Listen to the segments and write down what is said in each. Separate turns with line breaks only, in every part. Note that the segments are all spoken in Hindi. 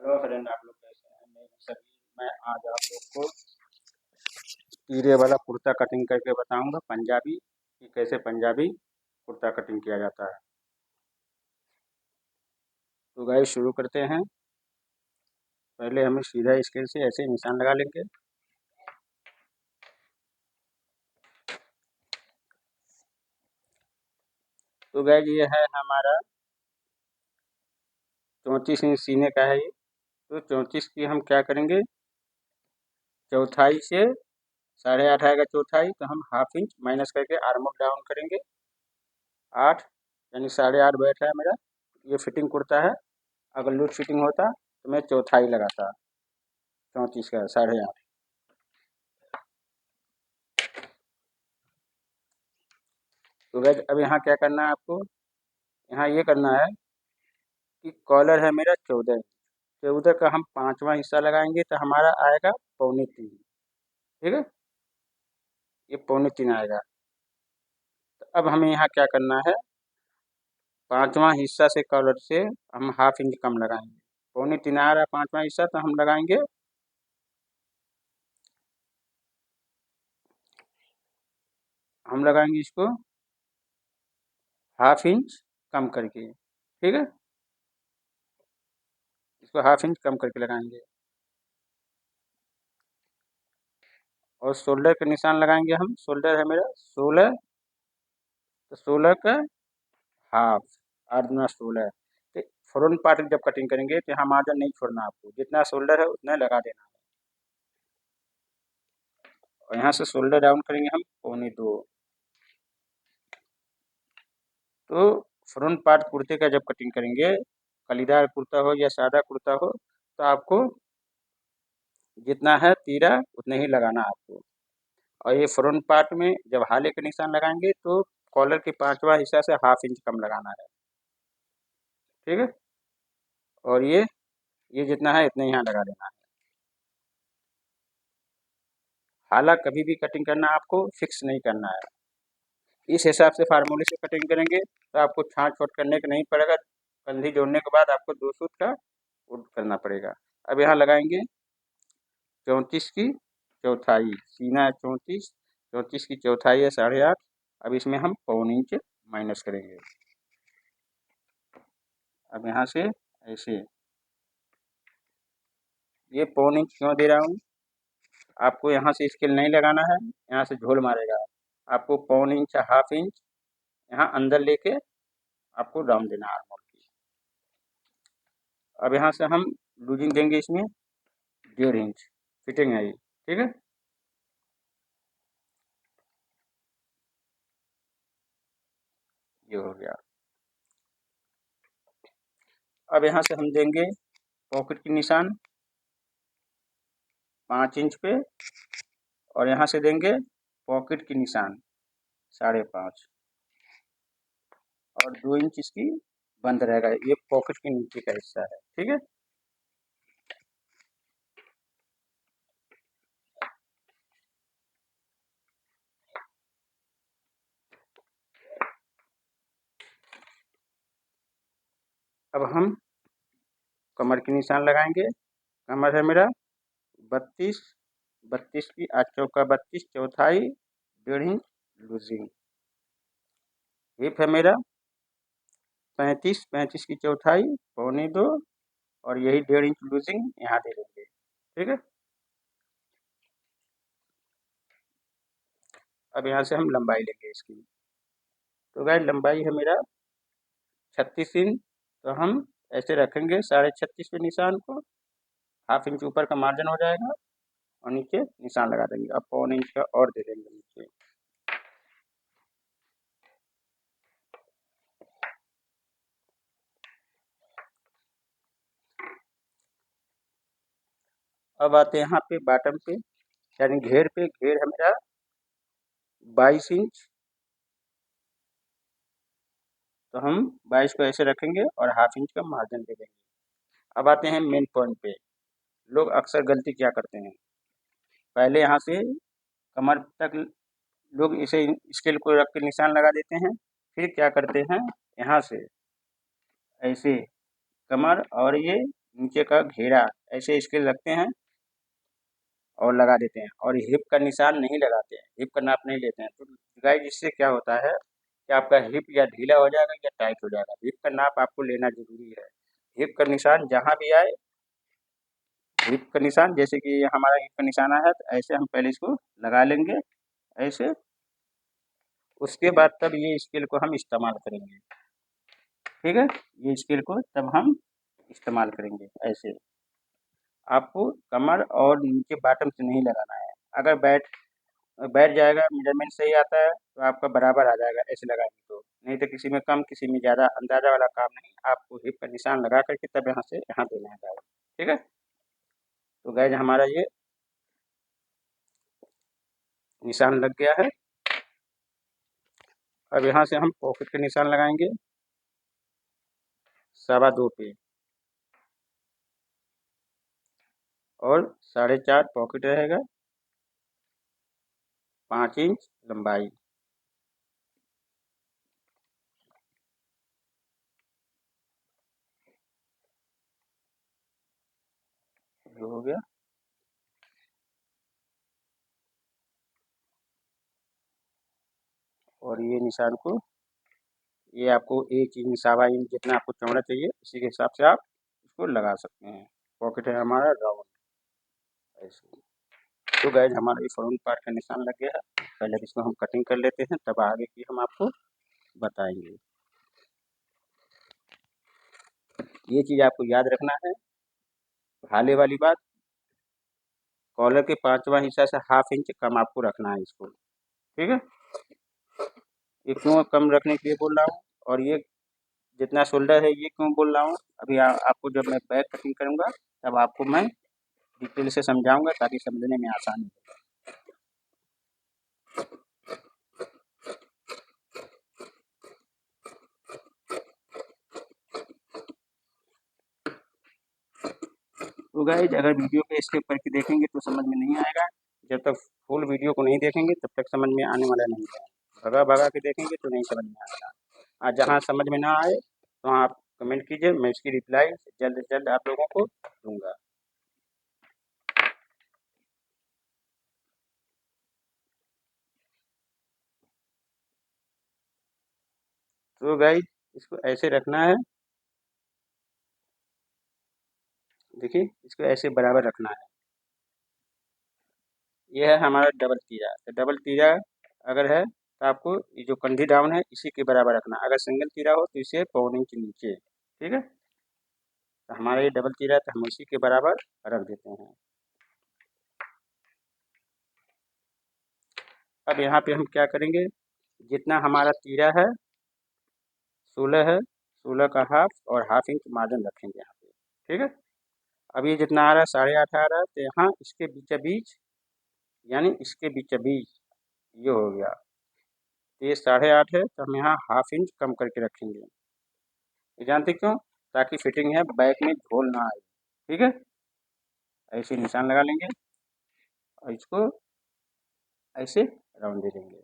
हेलो फ्रेंड, आप लोग कैसे हैं? मैं आज आप लोग को तीरे वाला कुर्ता कटिंग करके बताऊंगा पंजाबी कि कैसे पंजाबी कुर्ता कटिंग किया जाता है। तो गाइस शुरू करते हैं। पहले हमें सीधा स्केल से ऐसे निशान लगा लेंगे। तो गाइस ये है हमारा 34 इंच सीने का है ये। तो 34 की हम क्या करेंगे, चौथाई से 8.5 आएगा चौथाई, तो हम हाफ इंच माइनस करके आर्म डाउन करेंगे 8, यानी 8.5 बैठ रहा है मेरा। ये फिटिंग कुर्ता है। अगर लूज फिटिंग होता तो मैं चौथाई लगाता, 34 का 8.5। तो गैस अब यहाँ क्या करना है आपको, यहाँ ये करना है कि कॉलर है मेरा 14, 14 का हम 5वां हिस्सा लगाएंगे तो हमारा आएगा 2.25। ठीक है, ये 2.25 आएगा। तो अब हमें यहाँ क्या करना है, 5वां हिस्सा से कॉलर से हम हाफ इंच कम लगाएंगे। 2.25 आ रहा है 5वां हिस्सा, तो हम लगाएंगे इसको हाफ इंच कम करके। ठीक है, इसको हाफ इंच कम करके लगाएंगे और शोल्डर का निशान लगाएंगे हम। शोल्डर है मेरा 16, तो 16 का हाफ, 8×16। तो फ्रंट पार्ट जब कटिंग करेंगे तो यहाँ मार्जिन नहीं छोड़ना आपको, जितना शोल्डर है उतना लगा देना है। और यहाँ से शोल्डर डाउन करेंगे हम 2.25। तो फ्रंट पार्ट कुर्ते का जब कटिंग करेंगे, कलीदार कुर्ता हो या सादा कुर्ता हो, तो आपको जितना है तीरा उतना ही लगाना है आपको। और ये फ्रंट पार्ट में जब हाले का निशान लगाएंगे तो कॉलर के 5वां हिस्सा से हाफ इंच कम लगाना है। ठीक है, और ये जितना है इतना ही यहाँ लगा देना है। हाला कभी भी कटिंग करना आपको फिक्स नहीं करना है, इस हिसाब से फार्मूले से कटिंग करेंगे तो आपको छांट छोट करने का नहीं पड़ेगा। कंधी जोड़ने के बाद आपको 2 सूत का उल्ट करना पड़ेगा। अब यहाँ लगाएंगे 34 की चौथाई, सीना है 34, 34 की चौथाई है 8.5। अब इसमें हम 1.25 इंच माइनस करेंगे। अब यहाँ से ऐसे, ये 1.25 इंच क्यों दे रहा हूँ, आपको यहाँ से स्केल नहीं लगाना है, यहाँ से झोल मारेगा। आपको 1.25 इंच हाफ इंच यहाँ अंदर लेके आपको डाउन देना है आर्म की। अब यहाँ से हम लूजिंग देंगे इसमें 1.5 इंच, फिटिंग है ये। ठीक है, ये हो गया। अब यहाँ से हम देंगे पॉकेट की निशान 5 इंच पे, और यहाँ से देंगे पॉकेट की निशान 5.5, और 2 इंच इसकी बंद रहेगा। ये पॉकेट के नीचे का हिस्सा है। ठीक है, अब हम कमर की निशान लगाएंगे। कमर है मेरा 32, 32 की 8 चौका 32 चौथाई, 1.5 इंच लूजिंग। हिप है मेरा 35, 35 की चौथाई 2.25, और यही 1.5 इंच लूजिंग यहाँ दे देंगे। ठीक है, अब यहाँ से हम लंबाई लेंगे इसकी। तो गाइस लंबाई है मेरा 36 इंच, तो हम ऐसे रखेंगे 36.5 पे निशान को, हाफ इंच ऊपर का मार्जिन हो जाएगा और नीचे निशान लगा देंगे। अब 1.25 इंच का और दे देंगे नीचे। अब आते हैं यहाँ पे बॉटम पे, यानी घेर पे। घेर है मेरा 22 इंच, तो हम 22 को ऐसे रखेंगे और हाफ इंच का मार्जिन दे देंगे। अब आते हैं मेन पॉइंट पे। लोग अक्सर गलती क्या करते हैं, पहले यहाँ से कमर तक लोग इसे स्केल को रख के निशान लगा देते हैं, फिर क्या करते हैं यहाँ से ऐसे कमर और ये नीचे का घेरा ऐसे स्केल रखते हैं और लगा देते हैं, और हिप का निशान नहीं लगाते हैं, हिप का नाप नहीं लेते हैं। तो गाइस इससे क्या होता है कि आपका हिप या ढीला हो जाएगा या टाइट हो जाएगा। हिप का नाप आपको लेना ज़रूरी है। हिप का निशान जहाँ भी आए, हिप का निशान जैसे कि हमारा हिप का निशान आया है तो ऐसे हम पहले इसको लगा लेंगे ऐसे। उसके बाद तब ये स्केल को हम इस्तेमाल करेंगे, ठीक है। ये स्केल को तब हम इस्तेमाल करेंगे ऐसे। आपको कमर और नीचे बॉटम से नहीं लगाना है। अगर बैठ जाएगा, मेजरमेंट सही आता है तो आपका बराबर आ जाएगा ऐसे लगाएंगे तो। नहीं तो किसी में कम किसी में ज़्यादा अंदाज़ा वाला काम नहीं, आपको हिप का निशान लगा करके तब यहाँ से यहाँ देना है गाइस, ठीक है। तो गाइस हमारा ये निशान लग गया है। अब यहाँ से हम पॉकेट के निशान लगाएंगे 2.25 पे, और 4.5 पॉकेट रहेगा, 5 इंच लंबाई। ये हो गया। और ये निशान को, ये आपको 1 इंच 1.25 इंच जितना आपको चौड़ा चाहिए उसी के हिसाब से आप इसको लगा सकते हैं। पॉकेट है हमारा राउंड ऐसे। तो गाइस हमारा ये फ्रंट पार्ट का निशान लग गया है। पहले इसको हम कटिंग कर लेते हैं, तब आगे की हम आपको बताएंगे। ये चीज़ आपको याद रखना है, भाले वाली बात, कॉलर के 5वां हिस्सा से 1/2 इंच कम आपको रखना है इसको, ठीक है। ये क्यों कम रखने के लिए बोल रहा हूँ, और ये जितना शोल्डर है ये क्यों बोल रहा हूँ, अभी आपको जब मैं बैक कटिंग करूँगा तब आपको मैं डिटेल से समझाऊंगा ताकि समझने में आसानी हो। तो गाइस अगर वीडियो पे स्किप करके देखेंगे तो समझ में नहीं आएगा। जब तक फुल वीडियो को नहीं देखेंगे तब तक समझ में आने वाला नहीं है। भगा भगा के देखेंगे तो नहीं समझ में आएगा। जहाँ समझ में ना आए तो आप कमेंट कीजिए, मैं इसकी रिप्लाई जल्द से जल्द आप लोगों को दूंगा। तो गाइस इसको ऐसे रखना है, देखिए इसको ऐसे बराबर रखना है। ये है हमारा डबल तीरा। तो डबल तीरा अगर है तो आपको ये जो कंधी डाउन है इसी के बराबर रखना है। अगर सिंगल तीरा हो तो इसे 1.25 इंच नीचे, ठीक है। तो हमारा ये डबल तीरा है तो हम इसी के बराबर रख देते हैं। अब यहाँ पे हम क्या करेंगे, जितना हमारा तीरा है 16 है, 16 का हाफ और 1/2 इंच मार्जिन रखेंगे यहाँ पे, ठीक है। अब ये जितना आ रहा है 8.5 आ रहा है तो यहाँ इसके बीचा बीच, यानी इसके बीचा बीच ये हो गया। तो ये 8.5 है तो हम यहाँ 1/2 इंच कम करके रखेंगे। ये जानते क्यों, ताकि फिटिंग है बैक में झोल ना आए, ठीक है। ऐसे निशान लगा लेंगे और इसको ऐसे राउंड दे देंगे।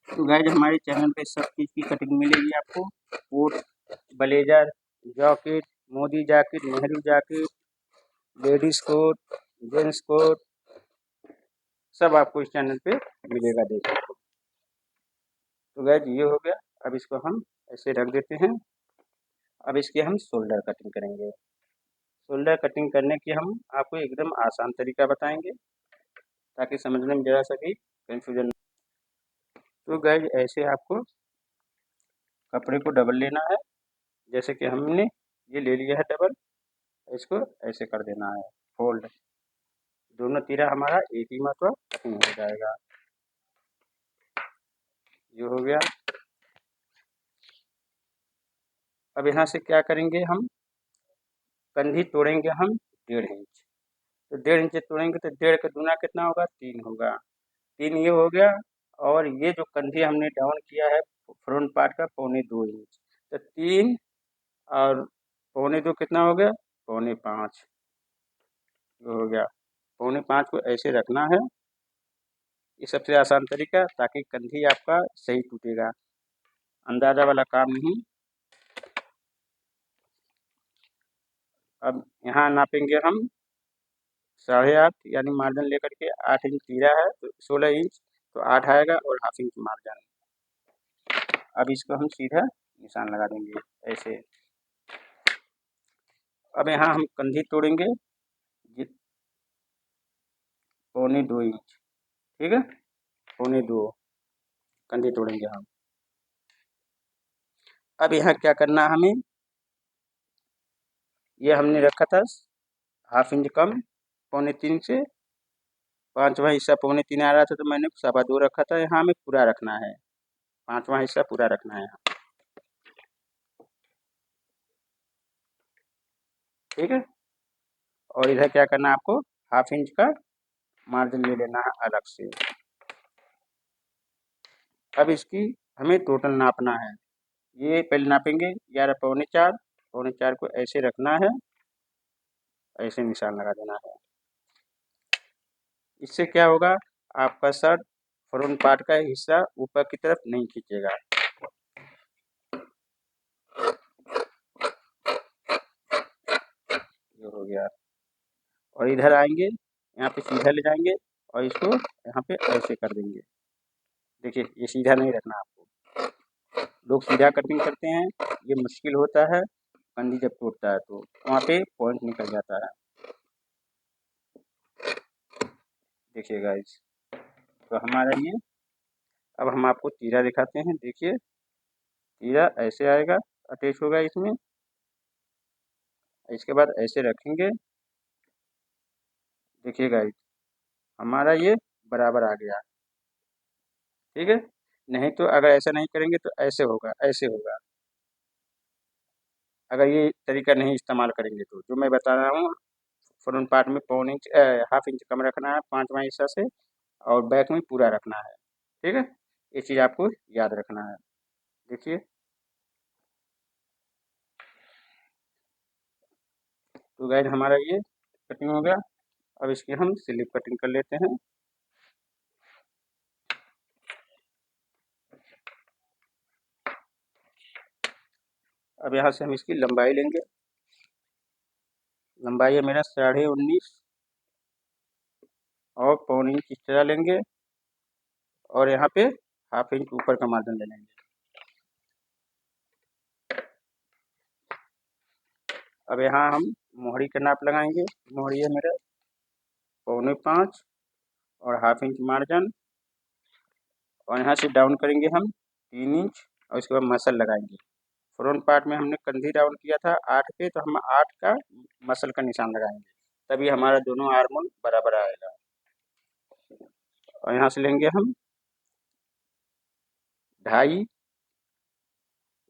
तो गाइस हमारे चैनल पे सब चीज़ की कटिंग मिलेगी आपको। Coat, blazer, jacket, Modi jacket, Nehru jacket, ladies coat, gents coat, सब आपको इस चैनल पे मिलेगा देखने को। तो गाइस ये हो गया। अब इसको हम ऐसे रख देते हैं। अब इसकी हम शोल्डर कटिंग करेंगे। शोल्डर कटिंग करने की हम आपको एकदम आसान तरीका बताएंगे ताकि समझने में ज़रा सा भी कंफ्यूजन। तो गाइस ऐसे आपको कपड़े को डबल लेना है, जैसे कि हमने ये ले लिया है डबल, इसको ऐसे कर देना है फोल्ड। दोनों तीरा हमारा एक ही मतलब कटिंग हो जाएगा। ये हो गया। अब यहाँ से क्या करेंगे, हम कंधी तोड़ेंगे हम 1.5 इंच। तो 1.5 इंच तोड़ेंगे तो 1.5 का दूना कितना होगा, 3 होगा। 3 ये हो गया, और ये जो कंधे हमने डाउन किया है फ्रंट पार्ट का 2.25 इंच, तो 3 और 2.25 कितना हो गया, 5.25 हो गया। 5.25 को ऐसे रखना है, ये सबसे आसान तरीका, ताकि कंधी आपका सही टूटेगा, अंदाजा वाला काम नहीं। अब यहाँ नापेंगे हम 8.5, यानी मार्जिन लेकर के 8 इंच तीरा है तो 16 इंच, तो 8 आएगा और हाफ इंच मार्जिन। अब इसको हम सीधा निशान लगा देंगे ऐसे। अब यहाँ हम कंधी तोड़ेंगे 2.25 इंच, ठीक है, 2.25 कंधी तोड़ेंगे हम। अब यहाँ क्या करना है हमें, ये हमने रखा था हाफ इंच कम 2.25 से, 5वां हिस्सा 2.25 आ रहा था, तो मैंने 2.25 रखा था, यहाँ हमें पूरा रखना है, 5वां हिस्सा पूरा रखना है यहाँ, ठीक है। और इधर क्या करना है आपको, हाफ इंच का मार्जिन ले लेना है अलग से। अब इसकी हमें टोटल नापना है, ये पहले नापेंगे 11 4.25, 4.25 को ऐसे रखना है, ऐसे निशान लगा देना है। इससे क्या होगा, आपका शर्ट फ्रंट पार्ट का हिस्सा ऊपर की तरफ नहीं खींचेगा। ये हो गया। और इधर आएंगे, यहाँ पे सीधा ले जाएंगे और इसको यहाँ पे ऐसे कर देंगे। देखिए ये सीधा नहीं रखना आपको, लोग सीधा कटिंग करते हैं, ये मुश्किल होता है, कंधी जब टूटता है तो वहाँ पे पॉइंट निकल जाता है। देखिए गाइस, तो हमारा ये, अब हम आपको तीरा दिखाते हैं। देखिए तीरा ऐसे आएगा, अटैच होगा इसमें, इसके बाद ऐसे रखेंगे। देखिए गाइस, हमारा ये बराबर आ गया, ठीक है। नहीं तो अगर ऐसा नहीं करेंगे तो ऐसे होगा, ऐसे होगा, अगर ये तरीका नहीं इस्तेमाल करेंगे तो। जो मैं बता रहा हूँ, फ्रंट पार्ट में 1.25 इंच हाफ इंच कम रखना है 5वां हिस्सा से, और बैक में पूरा रखना है, ठीक है। ये चीज़ आपको याद रखना है। देखिए, तो गाइस हमारा ये कटिंग हो गया। अब इसकी हम स्लिप कटिंग कर लेते हैं। अब यहाँ से हम इसकी लंबाई लेंगे, लंबाई है मेरा 19.5 और 1.25 इंच इस तरह लेंगे, और यहाँ पे हाफ इंच ऊपर का मार्जिन ले लेंगे। अब यहाँ हम मोहरी का नाप लगाएंगे, मोहरी है मेरा 4.25 और हाफ इंच मार्जिन, और यहाँ से डाउन करेंगे हम 3 इंच, और इसके बाद मसल लगाएंगे। फ्रंट पार्ट में हमने कंधी डाउन किया था 8 पे, तो हम 8 का मसल का निशान लगाएंगे, तभी हमारा दोनों आर्मोल बराबर आएगा। और यहाँ से लेंगे हम 2.5,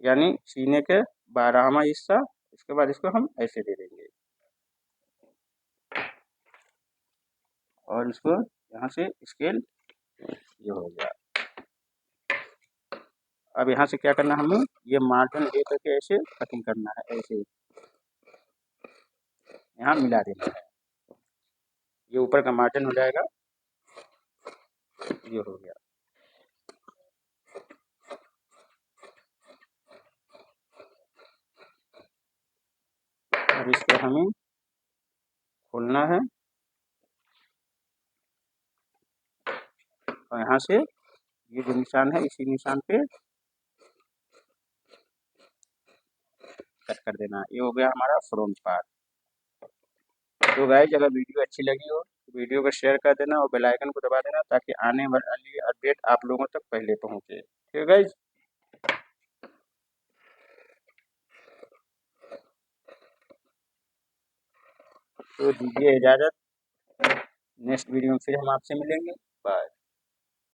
यानी सीने के 12वां हिस्सा, इसके बाद इसको हम ऐसे दे देंगे, और इसको यहाँ से स्केल, ये हो गया। अब यहाँ से क्या करना है हमें, ये मार्जिन ले करके ऐसे कटिंग करना है, ऐसे यहाँ मिला देना है, ये ऊपर का मार्जिन हो जाएगा। ये हो गया। अब इसको हमें खोलना है, और यहाँ से ये जो निशान है इसी निशान पे कट कर देना है। ये हो गया हमारा फ्रंट पार्ट। तो गाइस, अगर वीडियो अच्छी लगी हो तो वीडियो को शेयर कर देना और बेल आइकन को दबा देना, ताकि आने वाली अपडेट आप लोगों तक पहले पहुंचे, ठीक है गाइस। तो दीजिए इजाज़त, नेक्स्ट वीडियो में फिर हम आपसे मिलेंगे।